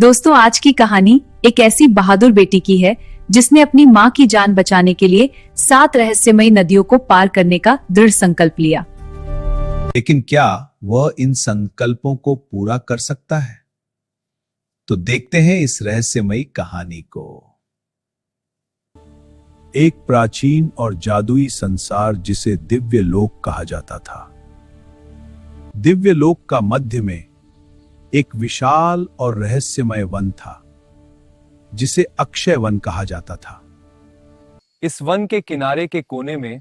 दोस्तों, आज की कहानी एक ऐसी बहादुर बेटी की है जिसने अपनी माँ की जान बचाने के लिए 7 रहस्यमयी नदियों को पार करने का दृढ़ संकल्प लिया। लेकिन क्या वह इन संकल्पों को पूरा कर सकता है? तो देखते हैं इस रहस्यमयी कहानी को। एक प्राचीन और जादुई संसार जिसे दिव्य लोक कहा जाता था। दिव्य लोक का मध्य में एक विशाल और रहस्यमय वन था जिसे अक्षय वन कहा जाता था। इस वन के किनारे के कोने में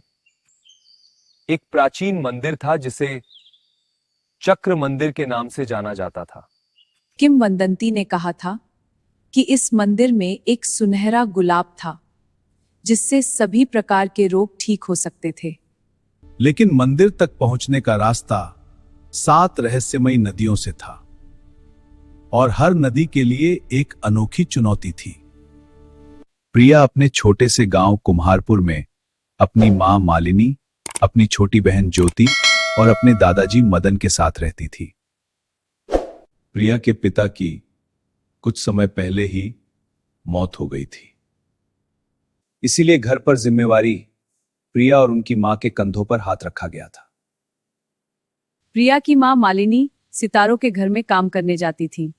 एक प्राचीन मंदिर था जिसे चक्र मंदिर के नाम से जाना जाता था। किंवदंती ने कहा था कि इस मंदिर में एक सुनहरा गुलाब था जिससे सभी प्रकार के रोग ठीक हो सकते थे। लेकिन मंदिर तक पहुंचने का रास्ता 7 रहस्यमयी नदियों से था और हर नदी के लिए एक अनोखी चुनौती थी। प्रिया अपने छोटे से गांव कुम्हारपुर में अपनी मां मालिनी, अपनी छोटी बहन ज्योति और अपने दादाजी मदन के साथ रहती थी। प्रिया के पिता की कुछ समय पहले ही मौत हो गई थी, इसीलिए घर पर जिम्मेवारी प्रिया और उनकी मां के कंधों पर हाथ रखा गया था। प्रिया की माँ मालिनी सितारों के घर में काम करने जाती थी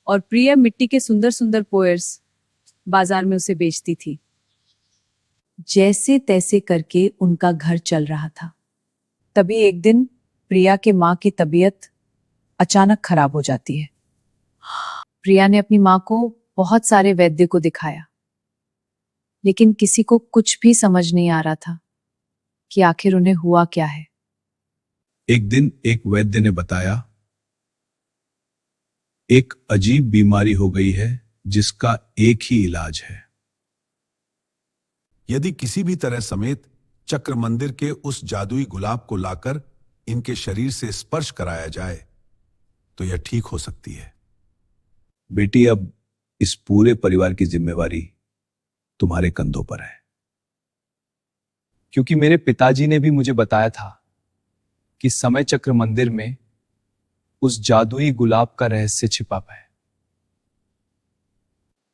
और प्रिया मिट्टी के सुंदर सुंदर पोयर्स बाजार में उसे बेचती थी। जैसे तैसे करके उनका घर चल रहा था। तभी एक दिन प्रिया के माँ की तबीयत अचानक खराब हो जाती है। प्रिया ने अपनी माँ को बहुत सारे वैद्य को दिखाया, लेकिन किसी को कुछ भी समझ नहीं आ रहा था कि आखिर उन्हें हुआ क्या है। एक दिन एक वैद्य ने बताया, एक अजीब बीमारी हो गई है जिसका एक ही इलाज है। यदि किसी भी तरह समेत चक्र मंदिर के उस जादुई गुलाब को लाकर इनके शरीर से स्पर्श कराया जाए तो यह ठीक हो सकती है। बेटी, अब इस पूरे परिवार की जिम्मेवारी तुम्हारे कंधों पर है। क्योंकि मेरे पिताजी ने भी मुझे बताया था कि समय चक्र मंदिर में उस जादुई गुलाब का रहस्य छिपा है।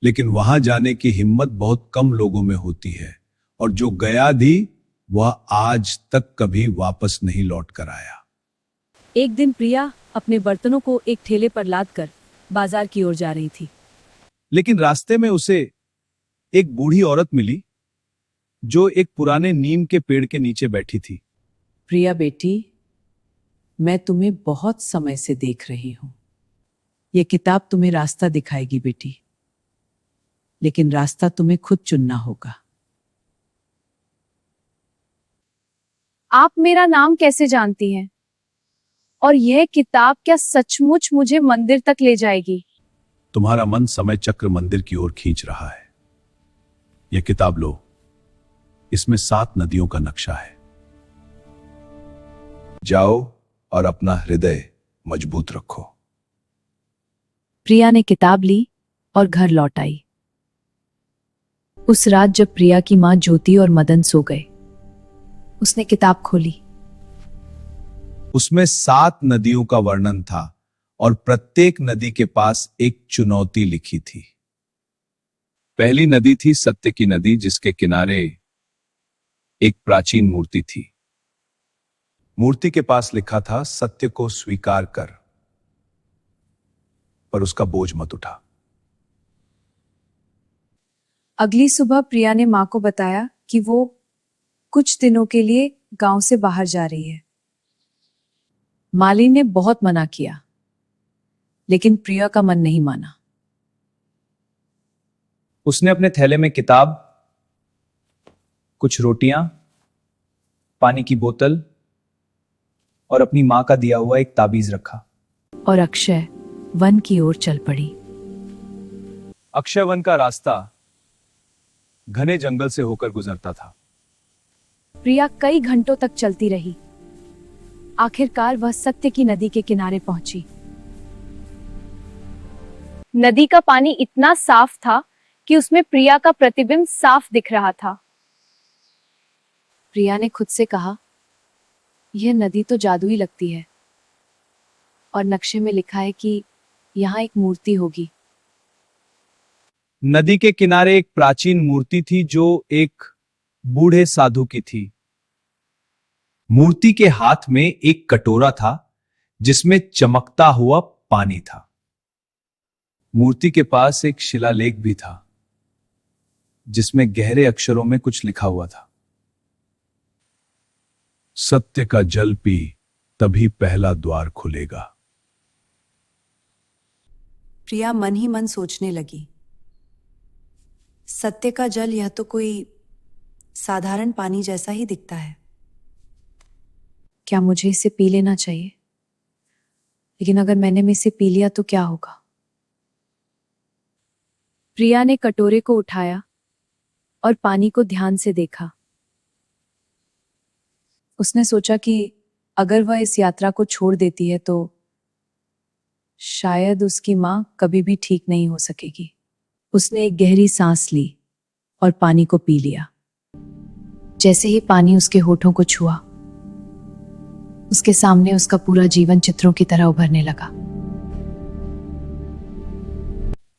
लेकिन वहां जाने की हिम्मत बहुत कम लोगों में होती है और जो गया भी वह आज तक कभी वापस नहीं लौट कर आया। एक दिन प्रिया अपने बर्तनों को एक ठेले पर लादकर बाजार की ओर जा रही थी। लेकिन रास्ते में उसे एक बूढ़ी औरत मिली जो एक पुराने नीम के पेड़ के नीचे बैठी थी। प्रिया बेटी, मैं तुम्हें बहुत समय से देख रही हूं। यह किताब तुम्हें रास्ता दिखाएगी बेटी, लेकिन रास्ता तुम्हें खुद चुनना होगा। आप मेरा नाम कैसे जानती हैं? और यह किताब क्या सचमुच मुझे मंदिर तक ले जाएगी? तुम्हारा मन समय चक्र मंदिर की ओर खींच रहा है। यह किताब लो, इसमें 7 नदियों का नक्शा है। जाओ और अपना हृदय मजबूत रखो। प्रिया ने किताब ली और घर लौट आई। उस रात जब प्रिया की मां ज्योति और मदन सो गए, उसने किताब खोली। उसमें 7 नदियों का वर्णन था और प्रत्येक नदी के पास एक चुनौती लिखी थी। पहली नदी थी सत्य की नदी, जिसके किनारे एक प्राचीन मूर्ति थी। मूर्ति के पास लिखा था, सत्य को स्वीकार कर, पर उसका बोझ मत उठा। अगली सुबह प्रिया ने मां को बताया कि वो कुछ दिनों के लिए गांव से बाहर जा रही है। माली ने बहुत मना किया, लेकिन प्रिया का मन नहीं माना। उसने अपने थैले में किताब, कुछ रोटियां, पानी की बोतल और अपनी मां का दिया हुआ एक ताबीज रखा और अक्षय वन की ओर चल पड़ी। अक्षय वन का रास्ता घने जंगल से होकर गुजरता था। प्रिया कई घंटों तक चलती रही। आखिरकार वह सत्य की नदी के किनारे पहुंची। नदी का पानी इतना साफ था कि उसमें प्रिया का प्रतिबिंब साफ दिख रहा था। प्रिया ने खुद से कहा, यह नदी तो जादुई लगती है और नक्शे में लिखा है कि यहाँ एक मूर्ति होगी। नदी के किनारे एक प्राचीन मूर्ति थी जो एक बूढ़े साधु की थी। मूर्ति के हाथ में एक कटोरा था जिसमें चमकता हुआ पानी था। मूर्ति के पास एक शिलालेख भी था जिसमें गहरे अक्षरों में कुछ लिखा हुआ था। सत्य का जल पी, तभी पहला द्वार खुलेगा। प्रिया मन ही मन सोचने लगी, सत्य का जल यह तो कोई साधारण पानी जैसा ही दिखता है। क्या मुझे इसे पी लेना चाहिए? लेकिन अगर मैंने इसे पी लिया तो क्या होगा? प्रिया ने कटोरे को उठाया और पानी को ध्यान से देखा। उसने सोचा कि अगर वह इस यात्रा को छोड़ देती है तो शायद उसकी मां कभी भी ठीक नहीं हो सकेगी। उसने एक गहरी सांस ली और पानी को पी लिया। जैसे ही पानी उसके होठों को छुआ, उसके सामने उसका पूरा जीवन चित्रों की तरह उभरने लगा।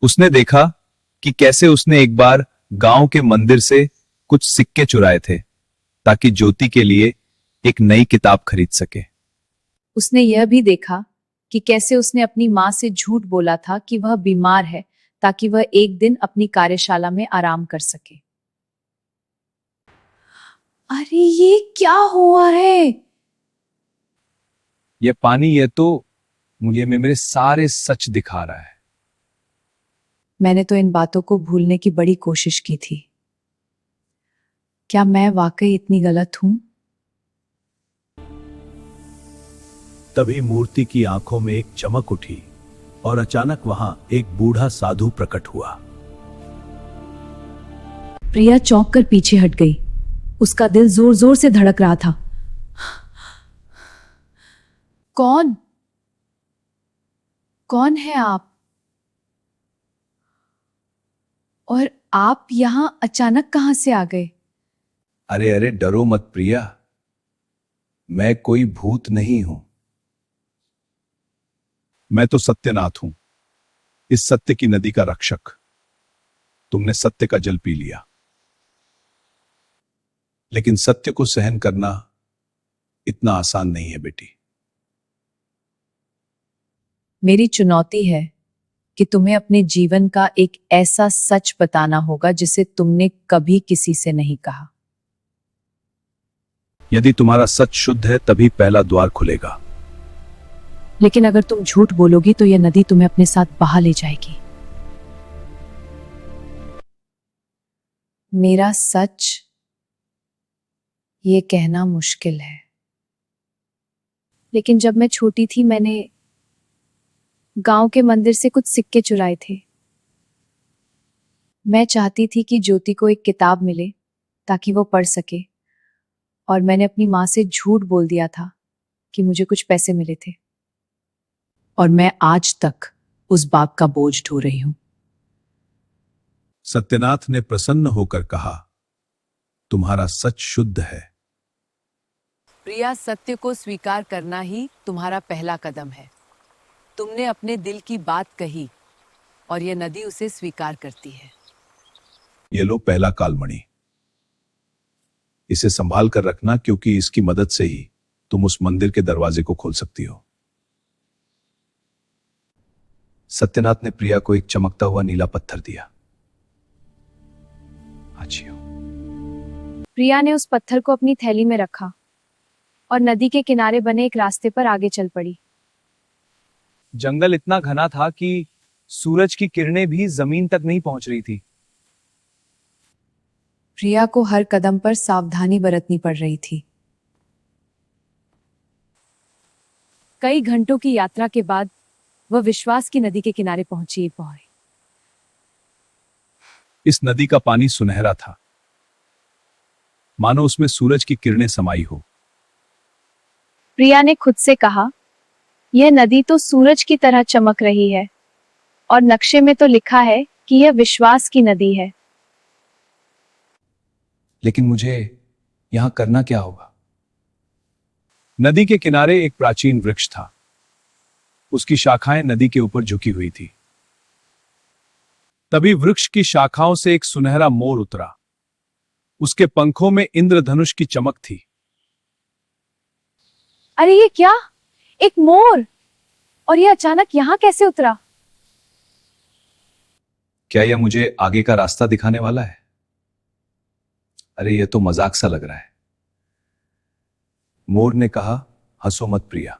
उसने देखा कि कैसे उसने एक बार गांव के मंदिर से कुछ सिक्के चुराए थे ताकि ज्योति के लिए एक नई किताब खरीद सके। उसने यह भी देखा कि कैसे उसने अपनी मां से झूठ बोला था कि वह बीमार है ताकि वह एक दिन अपनी कार्यशाला में आराम कर सके। अरे ये क्या हुआ है? यह पानी, यह तो मुझे मेरे सारे सच दिखा रहा है। मैंने तो इन बातों को भूलने की बड़ी कोशिश की थी। क्या मैं वाकई इतनी गलत हूं? तभी मूर्ति की आंखों में एक चमक उठी और अचानक वहां एक बूढ़ा साधु प्रकट हुआ। प्रिया चौंक कर पीछे हट गई। उसका दिल जोर जोर से धड़क रहा था। कौन कौन है आप? और आप यहां अचानक कहां से आ गए? अरे अरे, डरो मत प्रिया, मैं कोई भूत नहीं हूं। मैं तो सत्यनाथ हूं, इस सत्य की नदी का रक्षक। तुमने सत्य का जल पी लिया, लेकिन सत्य को सहन करना इतना आसान नहीं है बेटी। मेरी चुनौती है कि तुम्हें अपने जीवन का एक ऐसा सच बताना होगा जिसे तुमने कभी किसी से नहीं कहा। यदि तुम्हारा सच शुद्ध है तभी पहला द्वार खुलेगा। लेकिन अगर तुम झूठ बोलोगी तो यह नदी तुम्हें अपने साथ बहा ले जाएगी। मेरा सच ये कहना मुश्किल है, लेकिन जब मैं छोटी थी मैंने गांव के मंदिर से कुछ सिक्के चुराए थे। मैं चाहती थी कि ज्योति को एक किताब मिले ताकि वो पढ़ सके, और मैंने अपनी मां से झूठ बोल दिया था कि मुझे कुछ पैसे मिले थे। और मैं आज तक उस बात का बोझ ढो रही हूं। सत्यनाथ ने प्रसन्न होकर कहा, तुम्हारा सच शुद्ध है। प्रिया, सत्य को स्वीकार करना ही तुम्हारा पहला कदम है। तुमने अपने दिल की बात कही और यह नदी उसे स्वीकार करती है। ये लो पहला कालमणि, इसे संभाल कर रखना, क्योंकि इसकी मदद से ही तुम उस मंदिर के दरवाजे को खोल सकती हो। सत्यनाथ ने प्रिया को एक चमकता हुआ नीला पत्थर दिया। अच्छी हो। प्रिया ने उस पत्थर को अपनी थैली में रखा और नदी के किनारे बने एक रास्ते पर आगे चल पड़ी। जंगल इतना घना था कि सूरज की किरणें भी जमीन तक नहीं पहुंच रही थी। प्रिया को हर कदम पर सावधानी बरतनी पड़ रही थी। कई घंटों की यात्रा के बाद वह विश्वास की नदी के किनारे पहुंची। इस नदी का पानी सुनहरा था, मानो उसमें सूरज की किरणें समाई हो। प्रिया ने खुद से कहा, यह नदी तो सूरज की तरह चमक रही है और नक्शे में तो लिखा है कि यह विश्वास की नदी है। लेकिन मुझे यहां करना क्या होगा? नदी के किनारे एक प्राचीन वृक्ष था। उसकी शाखाएं नदी के ऊपर झुकी हुई थी। तभी वृक्ष की शाखाओं से एक सुनहरा मोर उतरा। उसके पंखों में इंद्रधनुष की चमक थी। अरे ये क्या, एक मोर! और ये अचानक यहाँ कैसे उतरा? क्या यह मुझे आगे का रास्ता दिखाने वाला है? अरे यह तो मजाक सा लग रहा है। मोर ने कहा, हंसो मत प्रिया।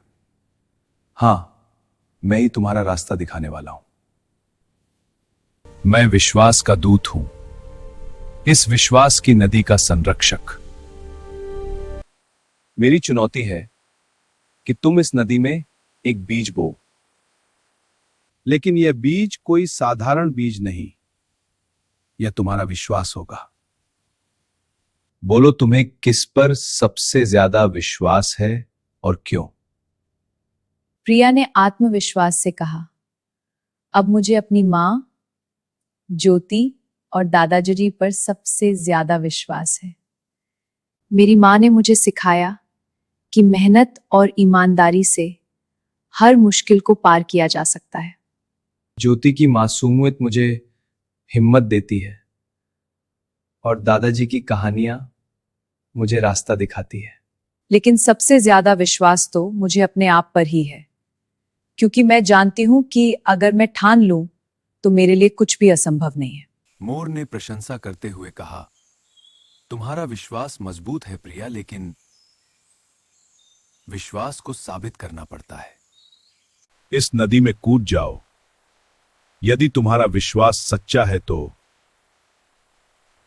हां, मैं ही तुम्हारा रास्ता दिखाने वाला हूं। मैं विश्वास का दूत हूं, इस विश्वास की नदी का संरक्षक। मेरी चुनौती है कि तुम इस नदी में एक बीज बो। लेकिन यह बीज कोई साधारण बीज नहीं, यह तुम्हारा विश्वास होगा। बोलो, तुम्हें किस पर सबसे ज्यादा विश्वास है और क्यों? प्रिया ने आत्मविश्वास से कहा, अब मुझे अपनी मां, ज्योति और दादाजी पर सबसे ज्यादा विश्वास है। मेरी मां ने मुझे सिखाया कि मेहनत और ईमानदारी से हर मुश्किल को पार किया जा सकता है। ज्योति की मासूमियत मुझे हिम्मत देती है और दादाजी की कहानियां मुझे रास्ता दिखाती है। लेकिन सबसे ज्यादा विश्वास तो मुझे अपने आप पर ही है, क्योंकि मैं जानती हूं कि अगर मैं ठान लूं तो मेरे लिए कुछ भी असंभव नहीं है। मोर ने प्रशंसा करते हुए कहा, तुम्हारा विश्वास मजबूत है प्रिया, लेकिन विश्वास को साबित करना पड़ता है। इस नदी में कूद जाओ। यदि तुम्हारा विश्वास सच्चा है तो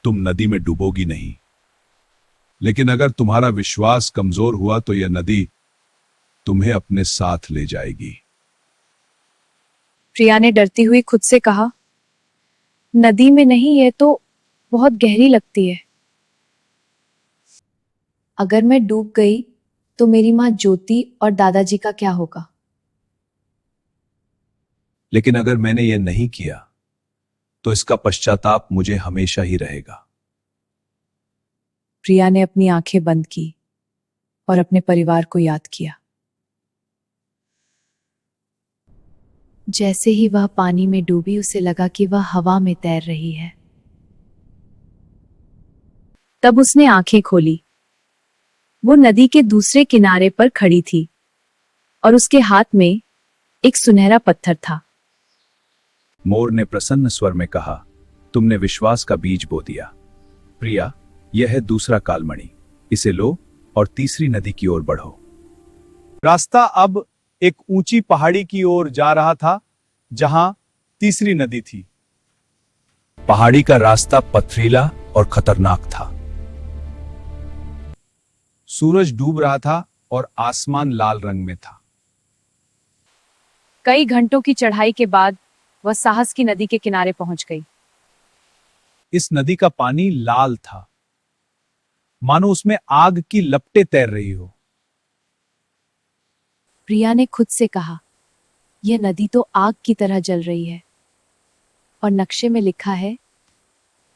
तुम नदी में डूबोगी नहीं। लेकिन अगर तुम्हारा विश्वास कमजोर हुआ तो यह नदी तुम्हें अपने साथ ले जाएगी। प्रिया ने डरती हुई खुद से कहा, नदी में नहीं, यह तो बहुत गहरी लगती है। अगर मैं डूब गई तो मेरी मां ज्योति और दादाजी का क्या होगा? लेकिन अगर मैंने यह नहीं किया तो इसका पश्चाताप मुझे हमेशा ही रहेगा। प्रिया ने अपनी आंखें बंद की और अपने परिवार को याद किया। जैसे ही वह पानी में डूबी, उसे लगा कि वह हवा में तैर रही है। तब उसने आंखें खोली। वो नदी के दूसरे किनारे पर खड़ी थी और उसके हाथ में एक सुनहरा पत्थर था। मोर ने प्रसन्न स्वर में कहा, तुमने विश्वास का बीज बो दिया। प्रिया, यह है दूसरा कालमणि, इसे लो और तीसरी नदी की ओर बढ़ो। रास्ता अब एक ऊंची पहाड़ी की ओर जा रहा था, जहां तीसरी नदी थी। पहाड़ी का रास्ता पथरीला और खतरनाक था। सूरज डूब रहा था और आसमान लाल रंग में था। कई घंटों की चढ़ाई के बाद वह साहस की नदी के किनारे पहुंच गई। इस नदी का पानी लाल था, मानो उसमें आग की लपटें तैर रही हो। प्रिया ने खुद से कहा, यह नदी तो आग की तरह जल रही है और नक्शे में लिखा है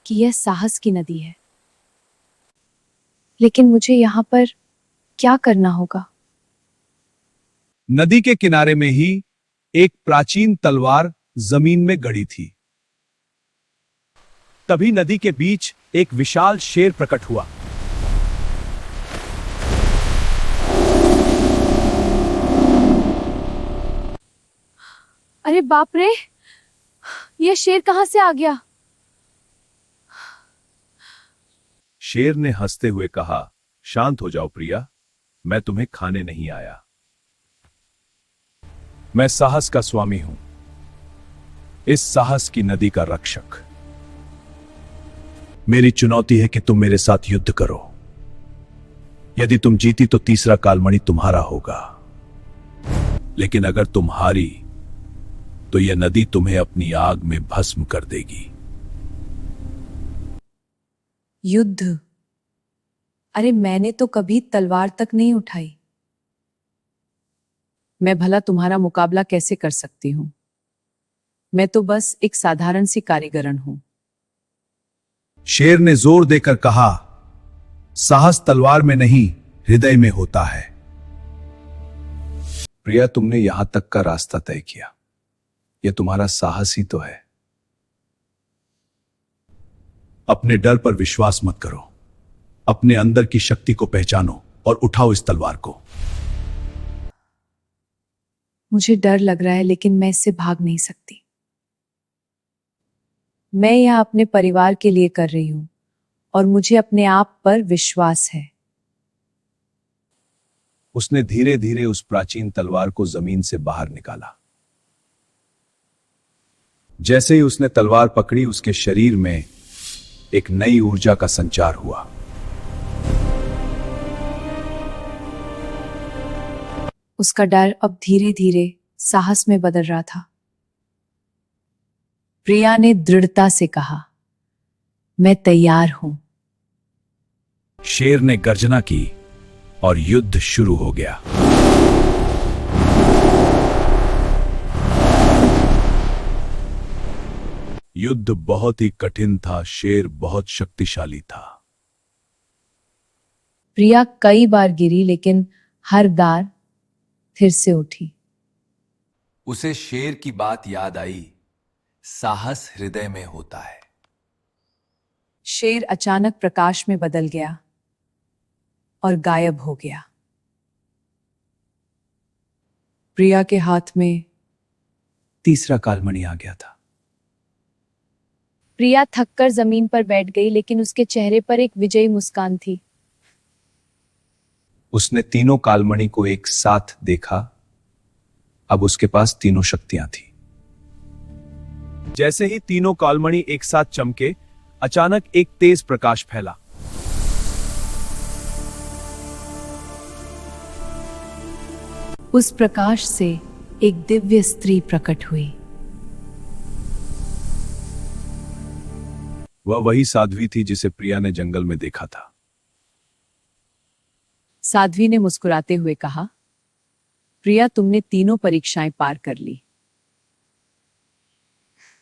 कि यह साहस की नदी है। लेकिन मुझे यहां पर क्या करना होगा? नदी के किनारे में ही एक प्राचीन तलवार जमीन में गड़ी थी। तभी नदी के बीच एक विशाल शेर प्रकट हुआ। अरे बाप रे, यह शेर कहां से आ गया? शेर ने हंसते हुए कहा, शांत हो जाओ प्रिया, मैं तुम्हें खाने नहीं आया। मैं साहस का स्वामी हूं, इस साहस की नदी का रक्षक। मेरी चुनौती है कि तुम मेरे साथ युद्ध करो। यदि तुम जीती तो तीसरा कालमणि तुम्हारा होगा, लेकिन अगर तुम हारी तो यह नदी तुम्हें अपनी आग में भस्म कर देगी। युद्ध? अरे मैंने तो कभी तलवार तक नहीं उठाई। मैं भला तुम्हारा मुकाबला कैसे कर सकती हूं? मैं तो बस एक साधारण सी कारीगरन हूं। शेर ने जोर देकर कहा, साहस तलवार में नहीं, हृदय में होता है। प्रिया, तुमने यहां तक का रास्ता तय किया, यह तुम्हारा साहस ही तो है। अपने डर पर विश्वास मत करो। अपने अंदर की शक्ति को पहचानो और उठाओ इस तलवार को। मुझे डर लग रहा है लेकिन मैं इससे भाग नहीं सकती। मैं यह अपने परिवार के लिए कर रही हूं और मुझे अपने आप पर विश्वास है। उसने धीरे धीरे उस प्राचीन तलवार को जमीन से बाहर निकाला। जैसे ही उसने तलवार पकड़ी, उसके शरीर में एक नई ऊर्जा का संचार हुआ। उसका डर अब धीरे धीरे साहस में बदल रहा था। प्रिया ने दृढ़ता से कहा, मैं तैयार हूं। शेर ने गर्जना की और युद्ध शुरू हो गया। युद्ध बहुत ही कठिन था। शेर बहुत शक्तिशाली था। प्रिया कई बार गिरी लेकिन हर बार फिर से उठी। उसे शेर की बात याद आई, साहस हृदय में होता है। शेर अचानक प्रकाश में बदल गया और गायब हो गया। प्रिया के हाथ में तीसरा कालमणि आ गया था। प्रिया थककर जमीन पर बैठ गई लेकिन उसके चेहरे पर एक विजयी मुस्कान थी। उसने तीनों कालमणि को एक साथ देखा। अब उसके पास तीनों शक्तियां थी। जैसे ही तीनों कालमणि एक साथ चमके, अचानक एक तेज प्रकाश फैला। उस प्रकाश से एक दिव्य स्त्री प्रकट हुई। वह वही साध्वी थी जिसे प्रिया ने जंगल में देखा था। साध्वी ने मुस्कुराते हुए कहा, प्रिया, तुमने तीनों परीक्षाएं पार कर ली।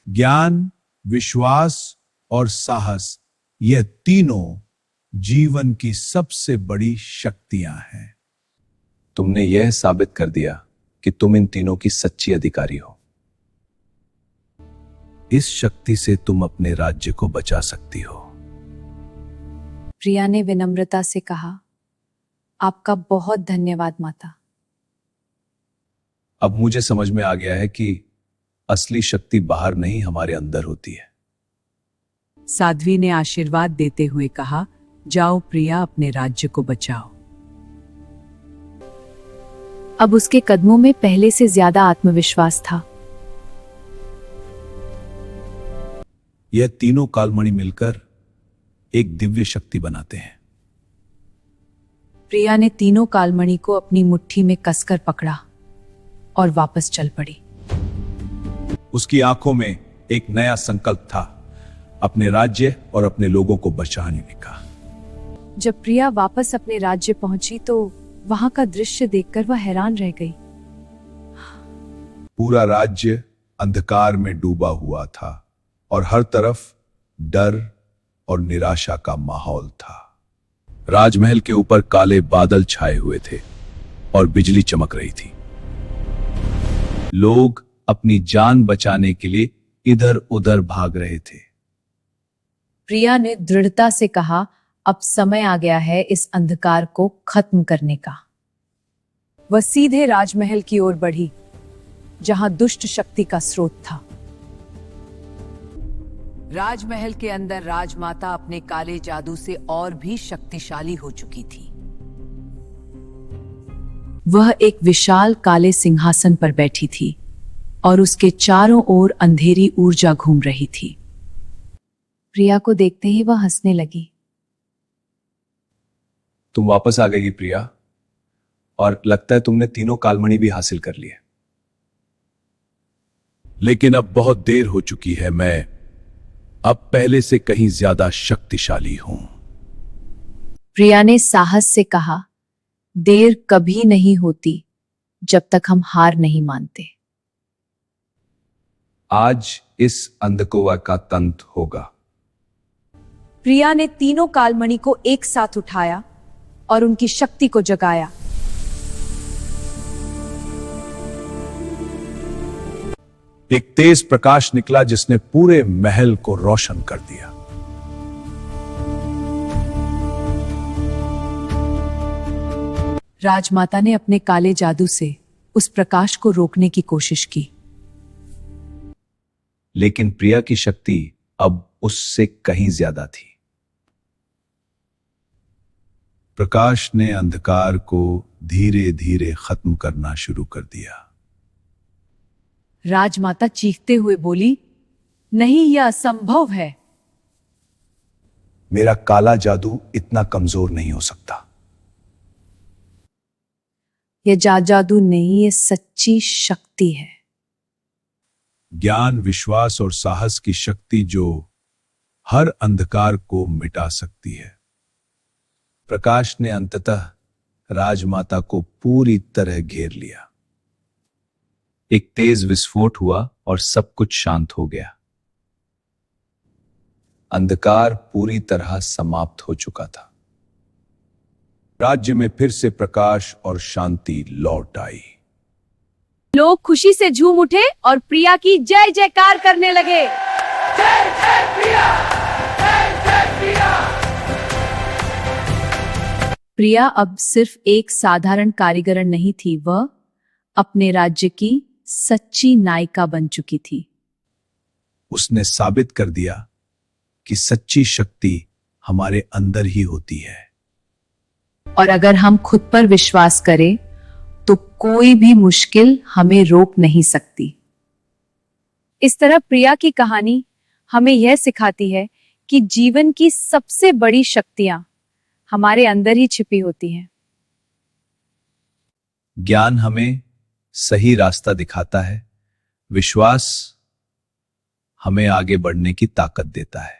ज्ञान, विश्वास और साहस, यह तीनों जीवन की सबसे बड़ी शक्तियां हैं। तुमने यह साबित कर दिया कि तुम इन तीनों की सच्ची अधिकारी हो। इस शक्ति से तुम अपने राज्य को बचा सकती हो। प्रिया ने विनम्रता से कहा, आपका बहुत धन्यवाद माता। अब मुझे समझ में आ गया है कि असली शक्ति बाहर नहीं, हमारे अंदर होती है। साध्वी ने आशीर्वाद देते हुए कहा, जाओ प्रिया, अपने राज्य को बचाओ। अब उसके कदमों में पहले से ज्यादा आत्मविश्वास था। यह तीनों कालमणि मिलकर एक दिव्य शक्ति बनाते हैं। प्रिया ने तीनों कालमणि को अपनी मुट्ठी में कसकर पकड़ा और वापस चल पड़ी। उसकी आंखों में एक नया संकल्प था, अपने राज्य और अपने लोगों को बचाने का। जब प्रिया वापस अपने राज्य पहुंची तो वहां का दृश्य देखकर वह हैरान रह गई। पूरा राज्य अंधकार में डूबा हुआ था और हर तरफ डर और निराशा का माहौल था। राजमहल के ऊपर काले बादल छाए हुए थे और बिजली चमक रही थी। लोग अपनी जान बचाने के लिए इधर उधर भाग रहे थे। प्रिया ने दृढ़ता से कहा, अब समय आ गया है इस अंधकार को खत्म करने का। वह सीधे राजमहल की ओर बढ़ी, जहां दुष्ट शक्ति का स्रोत था। राजमहल के अंदर राजमाता अपने काले जादू से और भी शक्तिशाली हो चुकी थी। वह एक विशाल काले सिंहासन पर बैठी थी और उसके चारों ओर अंधेरी ऊर्जा घूम रही थी। प्रिया को देखते ही वह हंसने लगी। तुम वापस आ गई प्रिया, और लगता है तुमने तीनों कालमणि भी हासिल कर लिए। लेकिन अब बहुत देर हो चुकी है। मैं अब पहले से कहीं ज्यादा शक्तिशाली हूं। प्रिया ने साहस से कहा, देर कभी नहीं होती जब तक हम हार नहीं मानते। आज इस अंधकोवा का अंत होगा। प्रिया ने तीनों कालमणि को एक साथ उठाया और उनकी शक्ति को जगाया। एक तेज प्रकाश निकला जिसने पूरे महल को रोशन कर दिया। राजमाता ने अपने काले जादू से उस प्रकाश को रोकने की कोशिश की, लेकिन प्रिया की शक्ति अब उससे कहीं ज्यादा थी। प्रकाश ने अंधकार को धीरे धीरे खत्म करना शुरू कर दिया। राजमाता चीखते हुए बोली, नहीं, यह असंभव है। मेरा काला जादू इतना कमजोर नहीं हो सकता। यह जादू नहीं, ये सच्ची शक्ति है। ज्ञान, विश्वास और साहस की शक्ति जो हर अंधकार को मिटा सकती है। प्रकाश ने अंततः राजमाता को पूरी तरह घेर लिया। एक तेज विस्फोट हुआ और सब कुछ शांत हो गया। अंधकार पूरी तरह समाप्त हो चुका था। राज्य में फिर से प्रकाश और शांति लौट आई। लोग खुशी से झूम उठे और प्रिया की जय जयकार करने लगे। प्रिया अब सिर्फ एक साधारण कारीगर नहीं थी, वह अपने राज्य की सच्ची नायिका बन चुकी थी। उसने साबित कर दिया कि सच्ची शक्ति हमारे अंदर ही होती है। और अगर हम खुद पर विश्वास करें तो कोई भी मुश्किल हमें रोक नहीं सकती। इस तरह प्रिया की कहानी हमें यह सिखाती है कि जीवन की सबसे बड़ी शक्तियां हमारे अंदर ही छिपी होती हैं। ज्ञान हमें सही रास्ता दिखाता है, विश्वास हमें आगे बढ़ने की ताकत देता है,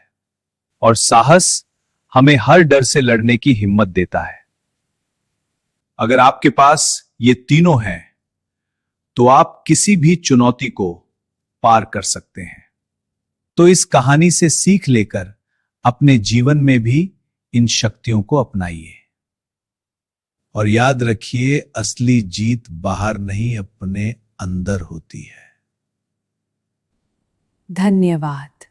और साहस हमें हर डर से लड़ने की हिम्मत देता है। अगर आपके पास ये तीनों हैं, तो आप किसी भी चुनौती को पार कर सकते हैं। तो इस कहानी से सीख लेकर अपने जीवन में भी इन शक्तियों को अपनाइए। और याद रखिए, असली जीत बाहर नहीं, अपने अंदर होती है। धन्यवाद।